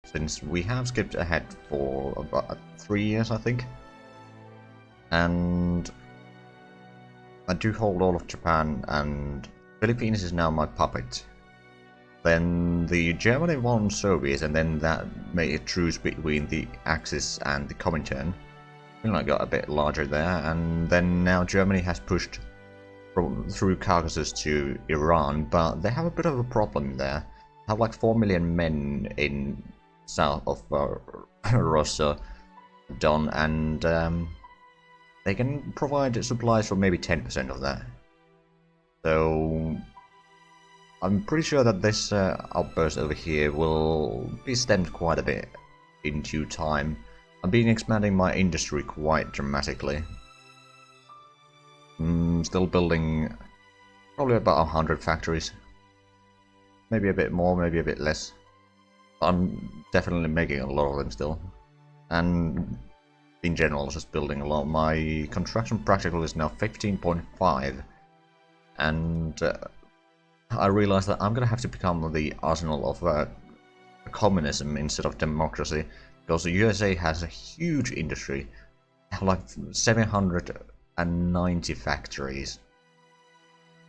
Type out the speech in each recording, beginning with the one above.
since we have skipped ahead for about 3 years, I think. And I do hold all of Japan, and Philippines is now my puppet. Then the Germany won Soviet, and then that made a truce between the Axis and the Comintern. I got a bit larger there, and then now Germany has pushed through Caucasus to Iran, but they have a bit of a problem there. They have like 4 million men in south of Russia, Don, and they can provide supplies for maybe 10% of that. So I'm pretty sure that this outburst over here will be stemmed quite a bit in due time. I've been expanding my industry quite dramatically. Still building probably about 100 factories. Maybe a bit more, maybe a bit less. But I'm definitely making a lot of them still. And in general, just building a lot. My construction practical is now 15.5. And I realized that I'm gonna have to become the arsenal of communism instead of democracy. Because the USA has a huge industry. Like 790 factories.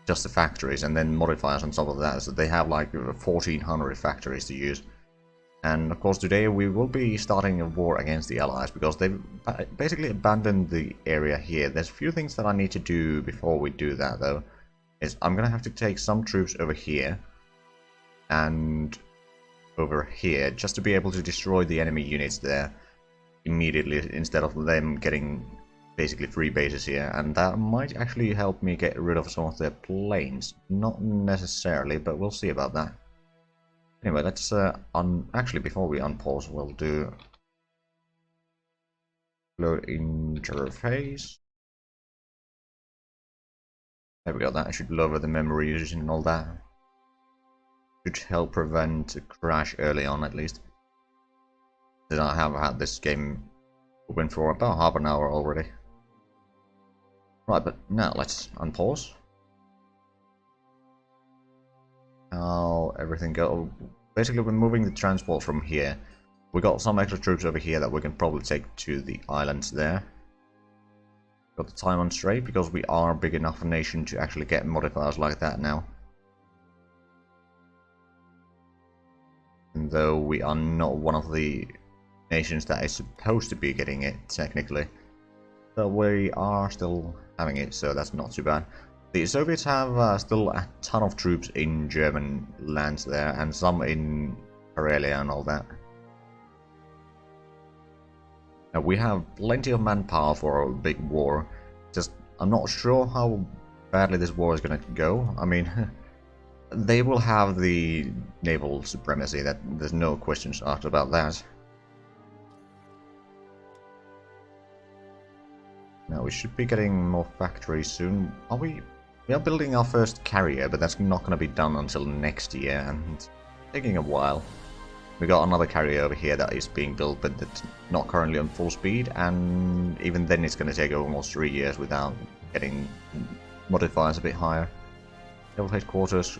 Just the factories, and then modifiers on top of that. So they have like 1400 factories to use. And of course today we will be starting a war against the Allies, because they've basically abandoned the area here. There's a few things that I need to do before we do that though. Is I'm gonna have to take some troops over here. And over here, just to be able to destroy the enemy units there immediately, instead of them getting basically free bases here, and that might actually help me get rid of some of their planes. Not necessarily, but we'll see about that. Anyway, let's actually before we unpause, we'll do load interface. There we go. That should lower the memory usage and all that. Should help prevent a crash early on, at least. Since I have had this game open for about half an hour already. Right, but now let's unpause. How everything go? Basically, we're moving the transport from here. We got some extra troops over here that we can probably take to the islands there. Got the time on straight because we are a big enough nation to actually get modifiers like that now. And though we are not one of the nations that is supposed to be getting it technically, but we are still having it, so that's not too bad. The Soviets have still a ton of troops in German lands there, and some in Karelia and all that. Now we have plenty of manpower for a big war. Just I'm not sure how badly this war is gonna go. I mean, they will have the naval supremacy. That there's no questions asked about that. Now we should be getting more factories soon. Are we? We are building our first carrier, but that's not going to be done until next year, and it's taking a while. We got another carrier over here that is being built, but it's not currently on full speed, and even then it's going to take almost 3 years without getting modifiers a bit higher. Naval headquarters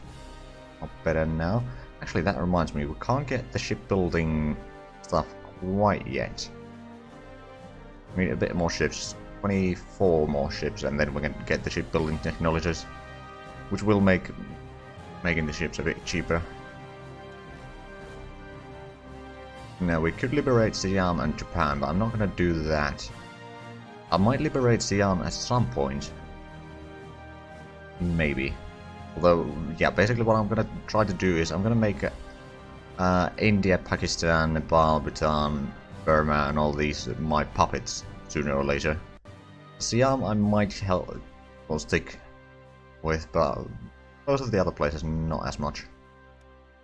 are better now. Actually, that reminds me, we can't get the shipbuilding stuff quite yet. We need a bit more ships. 24 more ships, and then we can get the shipbuilding technologies, which will make making the ships a bit cheaper. Now we could liberate Siam and Japan, but I'm not going to do that. I might liberate Siam at some point, maybe. Although, yeah, basically what I'm going to try to do is I'm going to make India, Pakistan, Nepal, Bhutan, Burma, and all these my puppets sooner or later. Siam I might help or stick with, but most of the other places not as much.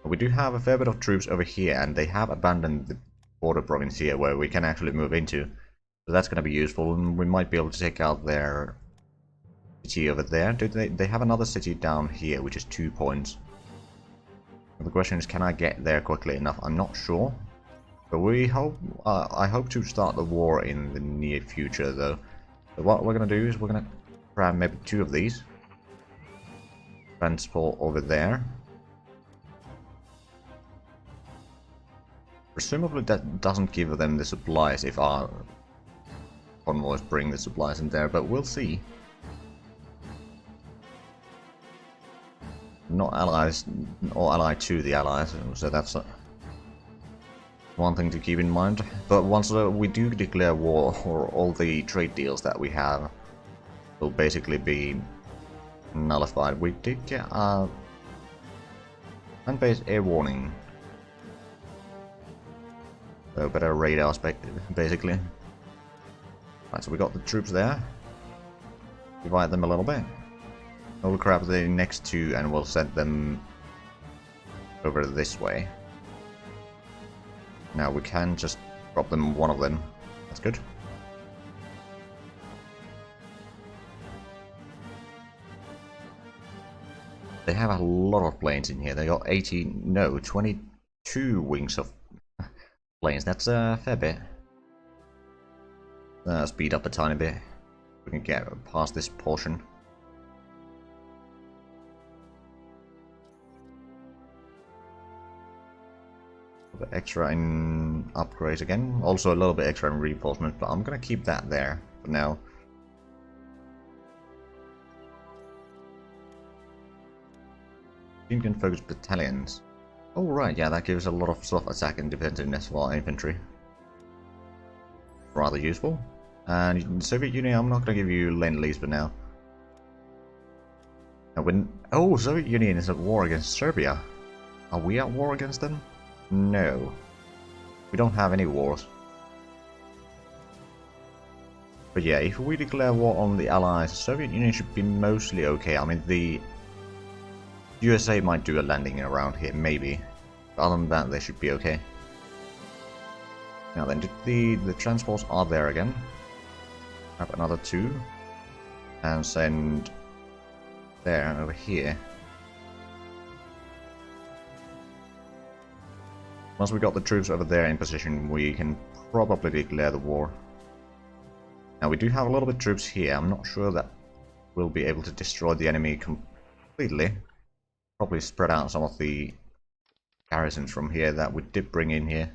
But we do have a fair bit of troops over here, and they have abandoned the border province here where we can actually move into. So that's going to be useful, and we might be able to take out their city over there. They have another city down here, which is 2 points. The question is, can I get there quickly enough? I'm not sure. But we hope, I hope to start the war in the near future, though. So what we're going to do is we're going to grab maybe 2 of these. Transport over there. presumably that doesn't give them the supplies if our convoys bring the supplies in there, but we'll see. Not allies, or allied to the allies, so that's one thing to keep in mind. But once we do declare war, or all the trade deals that we have will basically be nullified. We did get a land-based air warning, so better radar spec, basically. Right, so we got the troops there. Divide them a little bit. We'll grab the next two and we'll send them over this way. Now we can just drop them one of them. That's good. They have a lot of planes in here. They got 18, no, 22 wings of planes. That's a fair bit. Speed up a tiny bit. We can get past this portion. A bit extra in upgrades again. Also a little bit extra in reinforcement, but I'm gonna keep that there for now. Team can focus battalions. Oh right, yeah, that gives a lot of soft attack and defensiveness for our infantry. Rather useful. And Soviet Union, I'm not gonna give you Lend-Lease for now. Now when Soviet Union is at war against Serbia. Are we at war against them? No. We don't have any wars. But yeah, if we declare war on the Allies, the Soviet Union should be mostly okay. I mean, the USA might do a landing around here, maybe. But other than that, they should be okay. Now then, the transports are there again. Grab another two. And send there and over here. Once we got the troops over there in position, we can probably declare the war. Now we do have a little bit of troops here. I'm not sure that we'll be able to destroy the enemy completely. Probably spread out some of the garrisons from here that we did bring in here.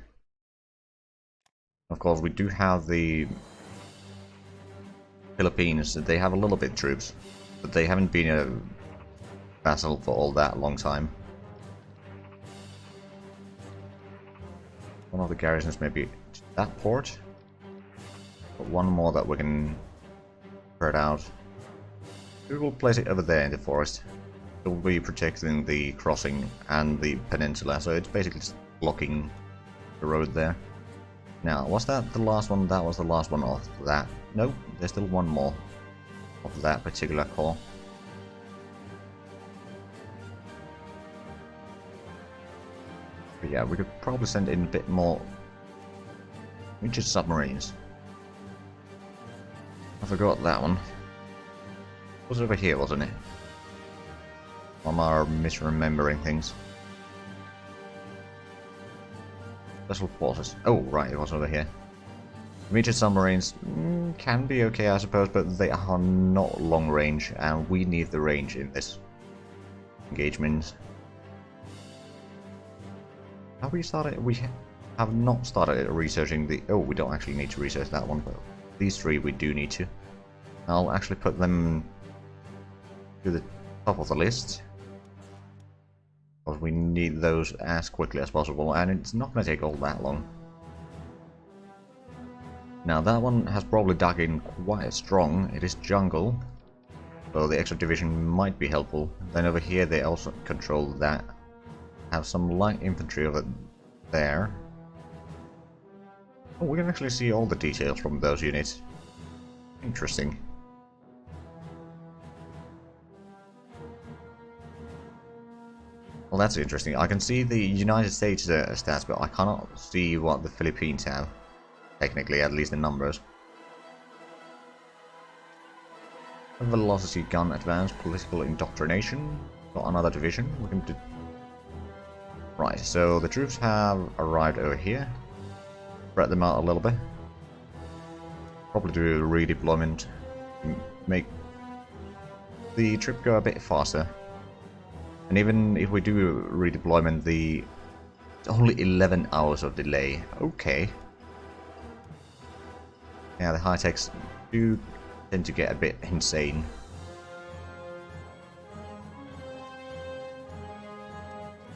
Of course, we do have the Philippines. They have a little bit of troops, but they haven't been a vassal for all that long time. One of the garrisons maybe to that port, but one more that we can spread out. We will place it over there in the forest. It will be protecting the crossing and the peninsula, so it's basically just blocking the road there. Now, was that the last one? That was the last one of that. No, there's still one more of that particular corps. But yeah, we could probably send in a bit more winter submarines. I forgot that one. It was over here, wasn't it? Am I misremembering things? Vessel forces. Oh, right, it was over here. Winter submarines can be okay, I suppose, but they are not long range, and we need the range in this engagement. Have we started? We have not started researching the... Oh, we don't actually need to research that one, but these three we do need to. I'll actually put them to the top of the list, because we need those as quickly as possible, and it's not going to take all that long. Now that one has probably dug in quite strong. It is jungle, so the extra division might be helpful. Then over here they also control that. Have some light infantry over there. Oh, we can actually see all the details from those units. Interesting. Well, that's interesting. I can see the United States stats, but I cannot see what the Philippines have. Technically, at least in numbers. Velocity gun advance, political indoctrination. Got another division. We can do. Right, so the troops have arrived over here. Spread them out a little bit. Probably do a redeployment. Make the trip go a bit faster. And even if we do redeployment, the only 11 hours of delay. Okay. Yeah, the high-techs do tend to get a bit insane.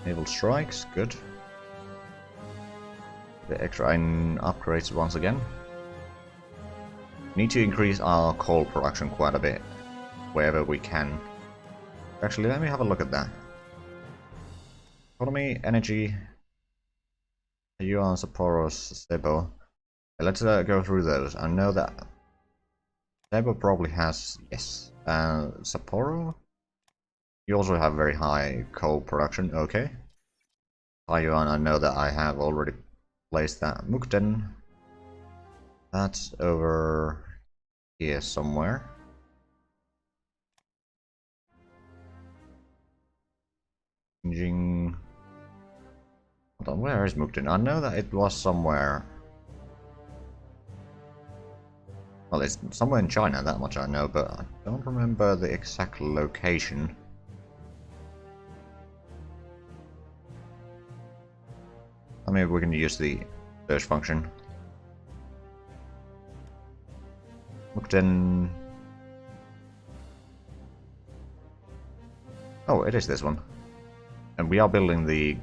Naval strikes, good. The extra in upgrades once again. We need to increase our coal production quite a bit, wherever we can. Actually, let me have a look at that. Economy, energy, Yuan, Sapporos, Sebo. Let's go through those. I know that Sebo probably has, yes. Sapporo? You also have very high coal production, okay. Taiwan, I know that I have already placed that. Mukden. That's over here somewhere. Jing. Hold on, where is Mukden? I know that it was somewhere. Well, it's somewhere in China, that much I know, but I don't remember the exact location. I mean, we can use the search function. Mukden. Oh, it is this one. And we are building the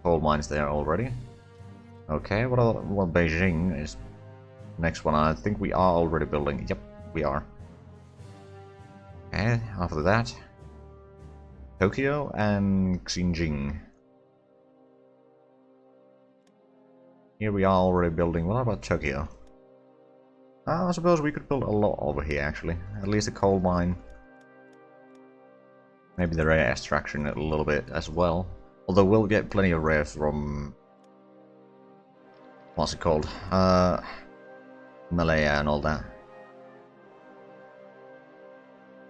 coal mines there already. Okay, well, Beijing is next one. I think we are already building. Yep, we are. Okay, after that, Tokyo and Xinjiang. Here we are already building. What about Tokyo? I suppose we could build a lot over here, actually. At least a coal mine. Maybe the rare extraction a little bit as well. Although we'll get plenty of rares from... what's it called? Malaya and all that.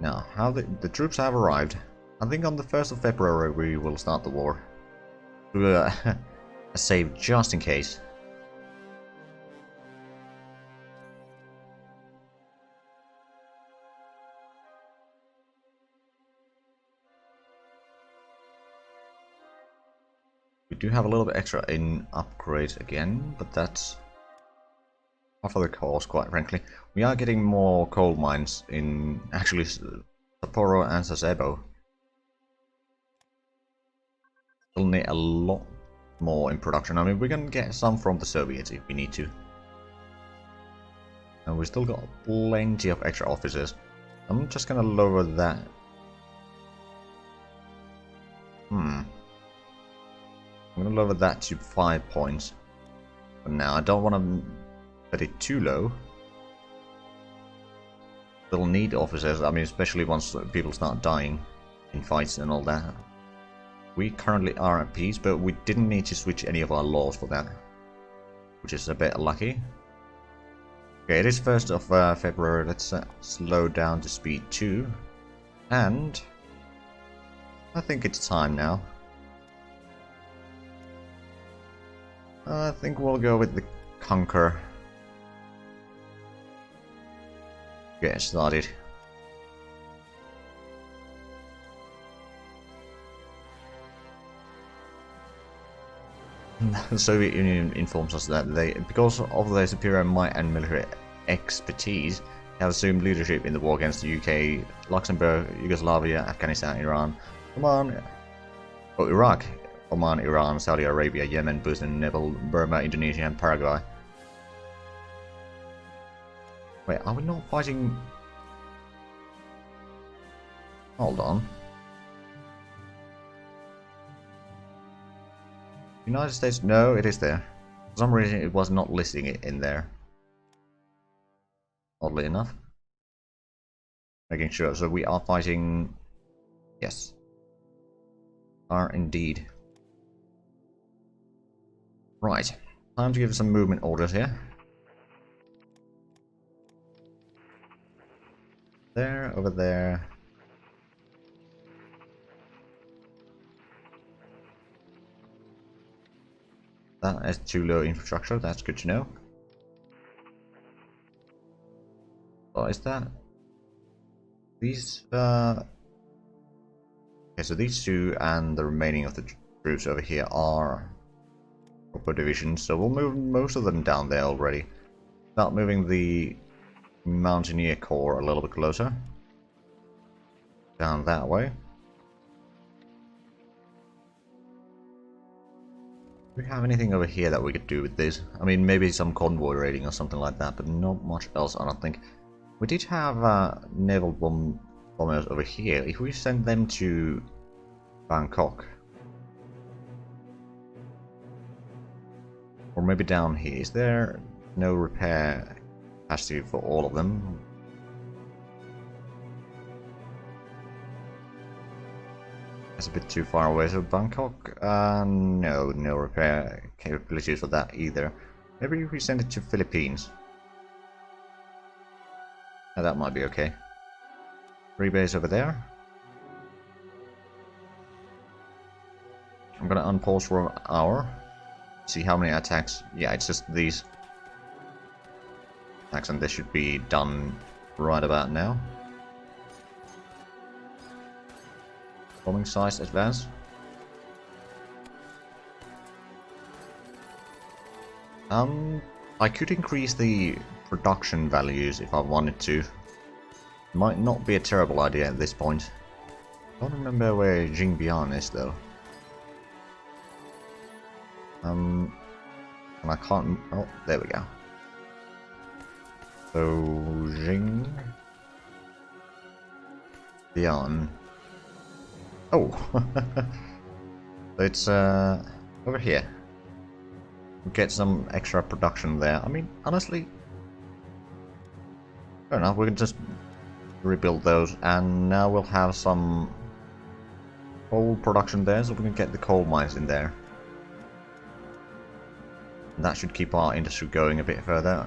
Now, how the troops have arrived. I think on the 1st of February we will start the war. A save just in case. We do have a little bit extra in upgrades again, but that's half of the cost, quite frankly. We are getting more coal mines in actually Sapporo and Sasebo. We'll need a lot more in production. I mean, we can get some from the Soviets if we need to. And we still got plenty of extra officers. I'm just gonna lower that. I'm gonna lower that to 5 points. But now I don't want to set it too low. They'll need officers, I mean, especially once people start dying in fights and all that. We currently are at peace, but we didn't need to switch any of our laws for that, which is a bit lucky. Okay, it is 1st of February. Let's slow down to speed 2. And I think it's time now. I think we'll go with the Conquer. Get started. The Soviet Union informs us that they, because of their superior might and military expertise, have assumed leadership in the war against the UK, Luxembourg, Yugoslavia, Afghanistan, Iran, Oman, Iraq, Oman, Iran, Saudi Arabia, Yemen, Bhutan, Nepal, Burma, Indonesia, and Paraguay. Wait, are we not fighting? Hold on. United States? No, it is there. For some reason it was not listing it in there. Oddly enough. Making sure. So we are fighting... Yes. Are indeed. Right. Time to give some movement orders here. There, over there. That is too low infrastructure, that's good to know. What is that? These, okay, so these two and the remaining of the troops over here are proper divisions, so we'll move most of them down there already. Start moving the Mountaineer Corps a little bit closer. Down that way. Do we have anything over here that we could do with this? I mean, maybe some convoy raiding or something like that, but not much else, I don't think. We did have naval bombers over here. If we send them to Bangkok, or maybe down here, is there no repair capacity for all of them? That's a bit too far away. So Bangkok, no repair capabilities for that either. Maybe if we send it to Philippines. Now that might be okay. Rebase over there. I'm gonna unpause for an hour. See how many attacks. Yeah, it's just these attacks, and this should be done right about now. Bombing size advance. I could increase the production values if I wanted to. Might not be a terrible idea at this point. I don't remember where Jingbian is though. And I can't. Oh, there we go. So Jingbian. Oh, it's over here. We'll get some extra production there. I mean, honestly, fair enough. We can just rebuild those, and now we'll have some coal production there, so we can get the coal mines in there. And that should keep our industry going a bit further.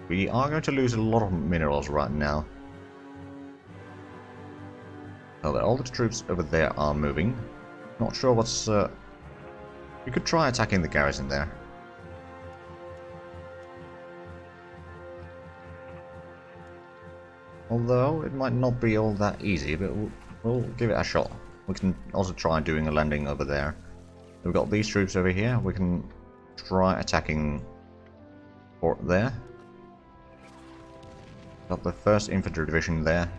We are going to lose a lot of minerals right now. So all the troops over there are moving. Not sure what's... we could try attacking the garrison there. Although it might not be all that easy, but we'll give it a shot. We can also try doing a landing over there. We've got these troops over here. We can try attacking fort there. Got the 1st Infantry Division there.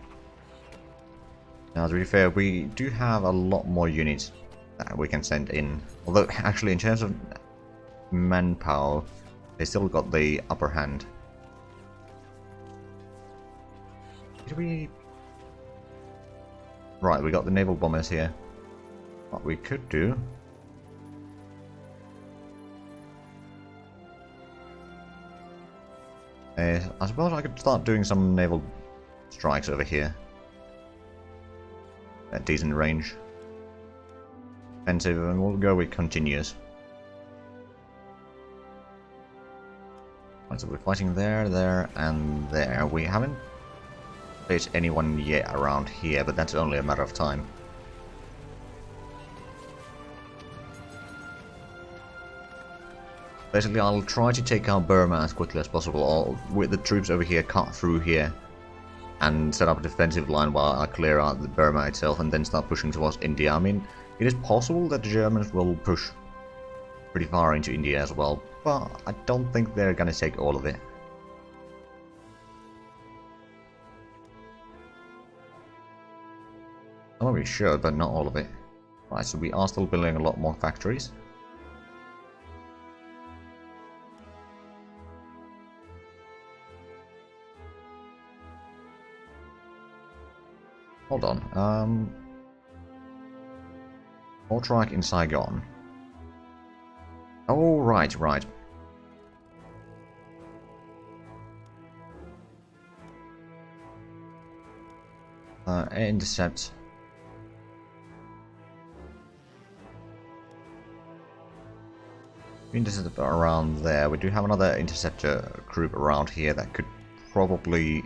Now, to be fair, we do have a lot more units that we can send in. Although, actually, in terms of manpower, they still got the upper hand. Did we... Right, we got the naval bombers here. What we could do... I suppose I could start doing some naval strikes over here. At decent range. Offensive, and we'll go with continuous. Right, so we're fighting there, there, and there. We haven't faced anyone yet around here, but that's only a matter of time. Basically, I'll try to take out Burma as quickly as possible, or with the troops over here cut through here and set up a defensive line while I clear out the Burma itself and then start pushing towards India. I mean, it is possible that the Germans will push pretty far into India as well, but I don't think they're gonna take all of it. Some of it should, but not all of it. Right, so we are still building a lot more factories. Hold on, Voltrak in Saigon. Oh, right. Intercept. Intercept around there. We do have another interceptor group around here that could probably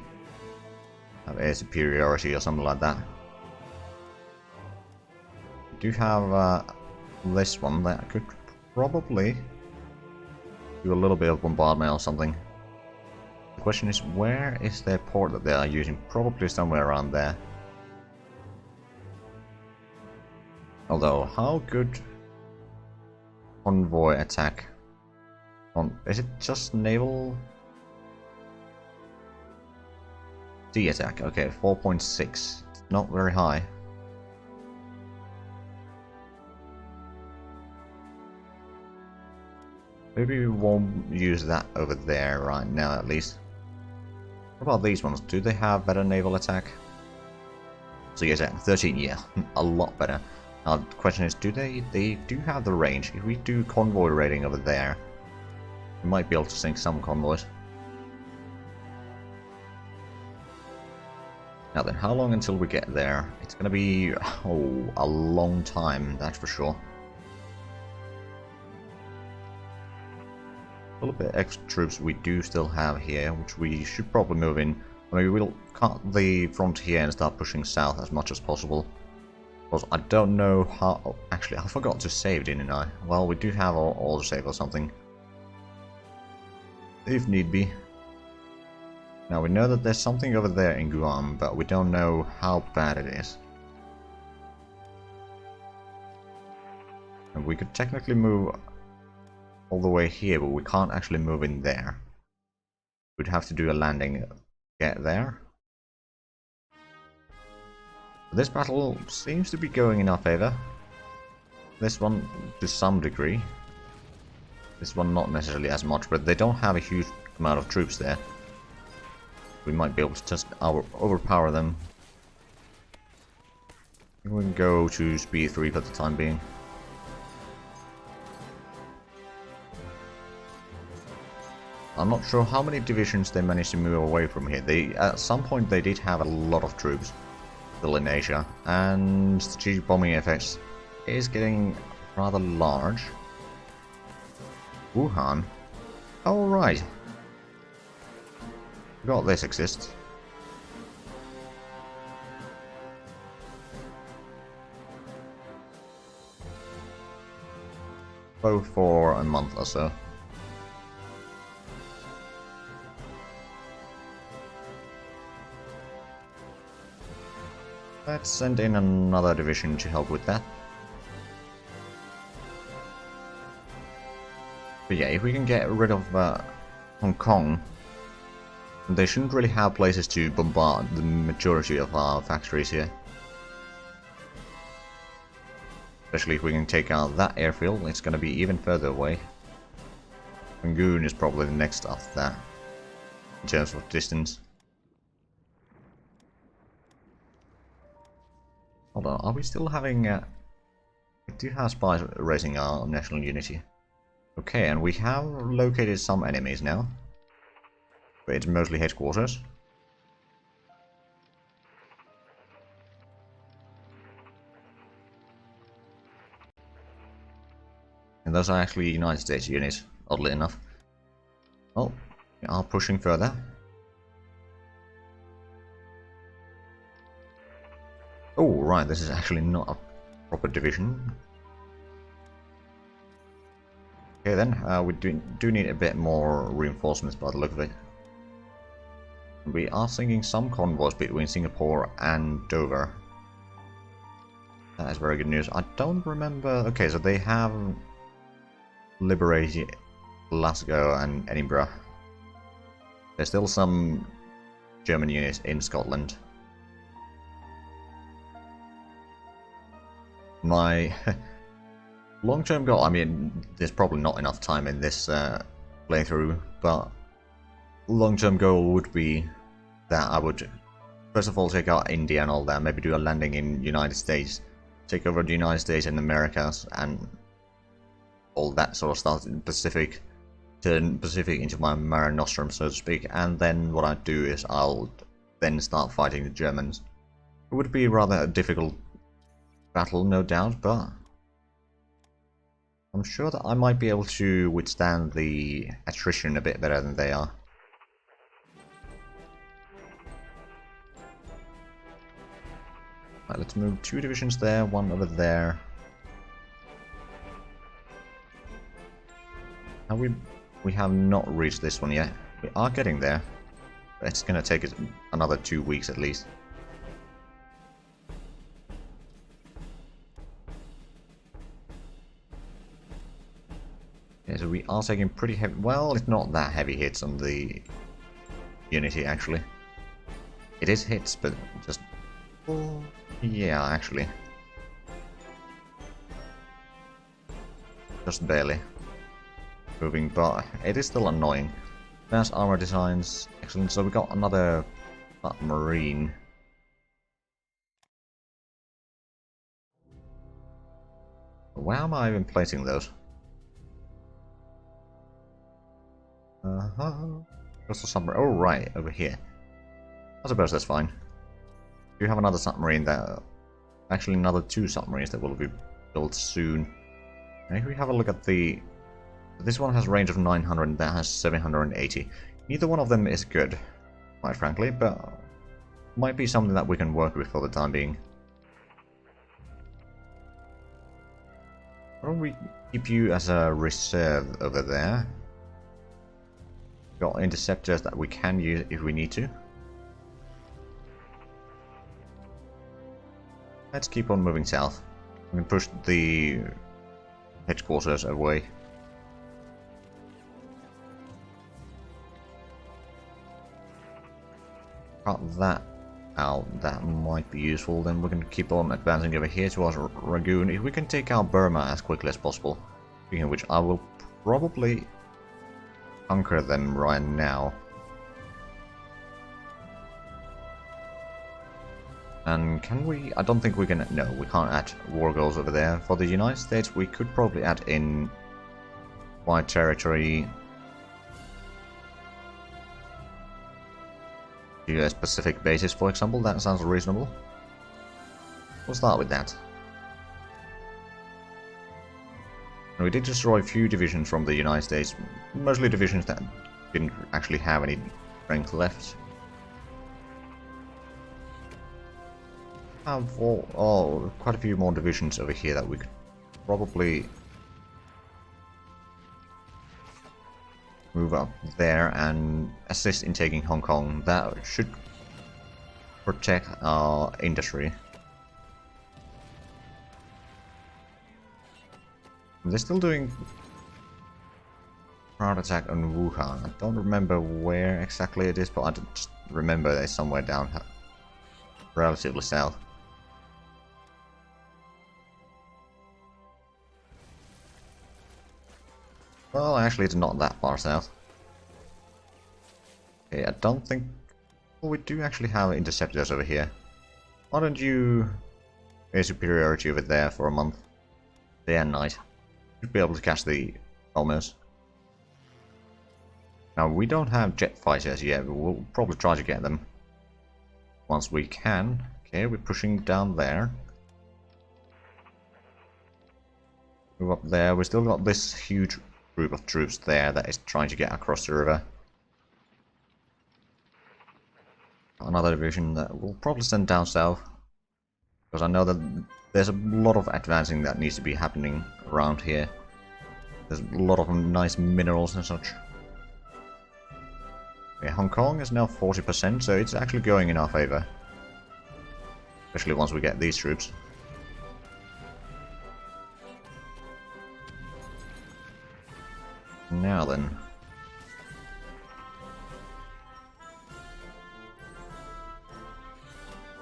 have air superiority or something like that. We do have this one that could probably do a little bit of bombardment or something. The question is, where is their port that they are using? Probably somewhere around there. Although, how good convoy attack. Is it just naval? Sea attack. Okay, 4.6. Not very high. Maybe we won't use that over there right now, at least. What about these ones? Do they have better naval attack? So yes, 13, yeah, a lot better. Now the question is, they do have the range. If we do convoy raiding over there, we might be able to sink some convoys. Now then, how long until we get there? It's gonna be, oh, a long time, that's for sure. A little bit extra troops we do still have here, which we should probably move in. I mean, we'll cut the frontier and start pushing south as much as possible. Because I don't know how... Oh, actually, I forgot to save, didn't I? Well, we do have our autosave or something. If need be. Now, we know that there's something over there in Guam, but we don't know how bad it is. And we could technically move all the way here, but we can't actually move in there. We'd have to do a landing, get there. This battle seems to be going in our favor. This one to some degree. This one not necessarily as much, but they don't have a huge amount of troops there. We might be able to just overpower them. We can go to speed 3 for the time being. I'm not sure how many divisions they managed to move away from here. At some point they did have a lot of troops still in Asia, and strategic bombing effects is getting rather large. Wuhan? Oh right. Forgot this exists. Both for a month or so. Let's send in another division to help with that. But yeah, if we can get rid of Hong Kong, they shouldn't really have places to bombard the majority of our factories here. Especially if we can take out that airfield, it's going to be even further away. Rangoon is probably the next after that, in terms of distance. Hold on, are we still having... we do have spies raising our national unity. Okay, and we have located some enemies now. But it's mostly headquarters. And those are actually United States units, oddly enough. Well, we are pushing further. Oh, right, this is actually not a proper division. Okay then, we do need a bit more reinforcements by the look of it. We are sinking some convoys between Singapore and Dover. That is very good news. I don't remember... Okay, so they have liberated Glasgow and Edinburgh. There's still some German units in Scotland. My long-term goal, I mean, there's probably not enough time in this playthrough, but long-term goal would be that I would first of all take out India and all that, maybe do a landing in United States, take over the United States and Americas and all that sort of stuff in Pacific, turn Pacific into my Mare Nostrum, so to speak, and then what I'd do is I'll then start fighting the Germans. It would be rather a difficult battle, no doubt, but I'm sure that I might be able to withstand the attrition a bit better than they are. Right, let's move 2 divisions there, 1 over there. And we have not reached this one yet. We are getting there, but it's going to take us another 2 weeks at least. so we are taking pretty heavy... Well, it's not that heavy hits on the Unity, actually. It is hits, but just... Oh, yeah, actually. Just barely. Moving, but it is still annoying. There's armor designs. Excellent, so we got another submarine. Where am I even placing those? Just a submarine. Oh, right, over here. I suppose that's fine. You have another submarine that... Actually, another 2 submarines that will be built soon. And if we have a look at the... This one has a range of 900 and that has 780. Neither one of them is good, quite frankly, but might be something that we can work with for the time being. Why don't we keep you as a reserve over there? Got interceptors that we can use if we need to. Let's keep on moving south. We can push the headquarters away. Cut that out, that might be useful. Then we can keep on advancing over here towards Ragoon. If we can take out Burma as quickly as possible. Speaking of which, I will probably conquer them right now. And can we... I don't think we can... No, we can't add war goals over there. For the United States, we could probably add in wide territory US Pacific bases, for example. That sounds reasonable. We'll start with that. And we did destroy a few divisions from the United States, mostly divisions that didn't actually have any strength left. Have quite a few more divisions over here that we could probably move up there and assist in taking Hong Kong. That should protect our industry. They're still doing crowd attack on Wuhan. I don't remember where exactly it is, but I just remember they're somewhere down relatively south. Well, actually, it's not that far south. Okay, I don't think... Well, we do actually have interceptors over here. Why don't you... Air superiority over there for a month? Day and night. Should be able to catch the bombers. Now, we don't have jet fighters yet, but we'll probably try to get them once we can. Okay, we're pushing down there. Move up there. We still got this huge group of troops there that is trying to get across the river. Another division that we'll probably send down south, because I know that there's a lot of advancing that needs to be happening around here. There's a lot of nice minerals and such. Okay, Hong Kong is now 40%, so it's actually going in our favor. Especially once we get these troops. Now then.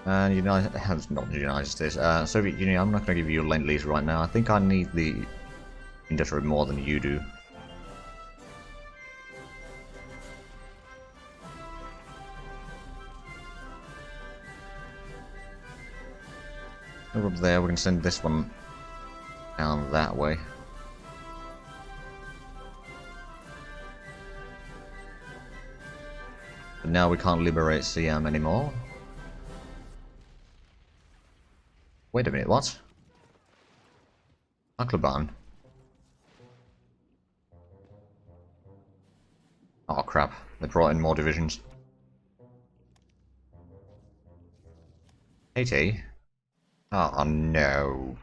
And not the United States, Soviet Union, I'm not going to give you a Lend-Lease right now. I think I need the industry more than you do. Over there, we can send this one down that way. But now we can't liberate Siam anymore. Wait a minute, what? Akloban. Oh crap, they brought in more divisions. Haiti? Oh no.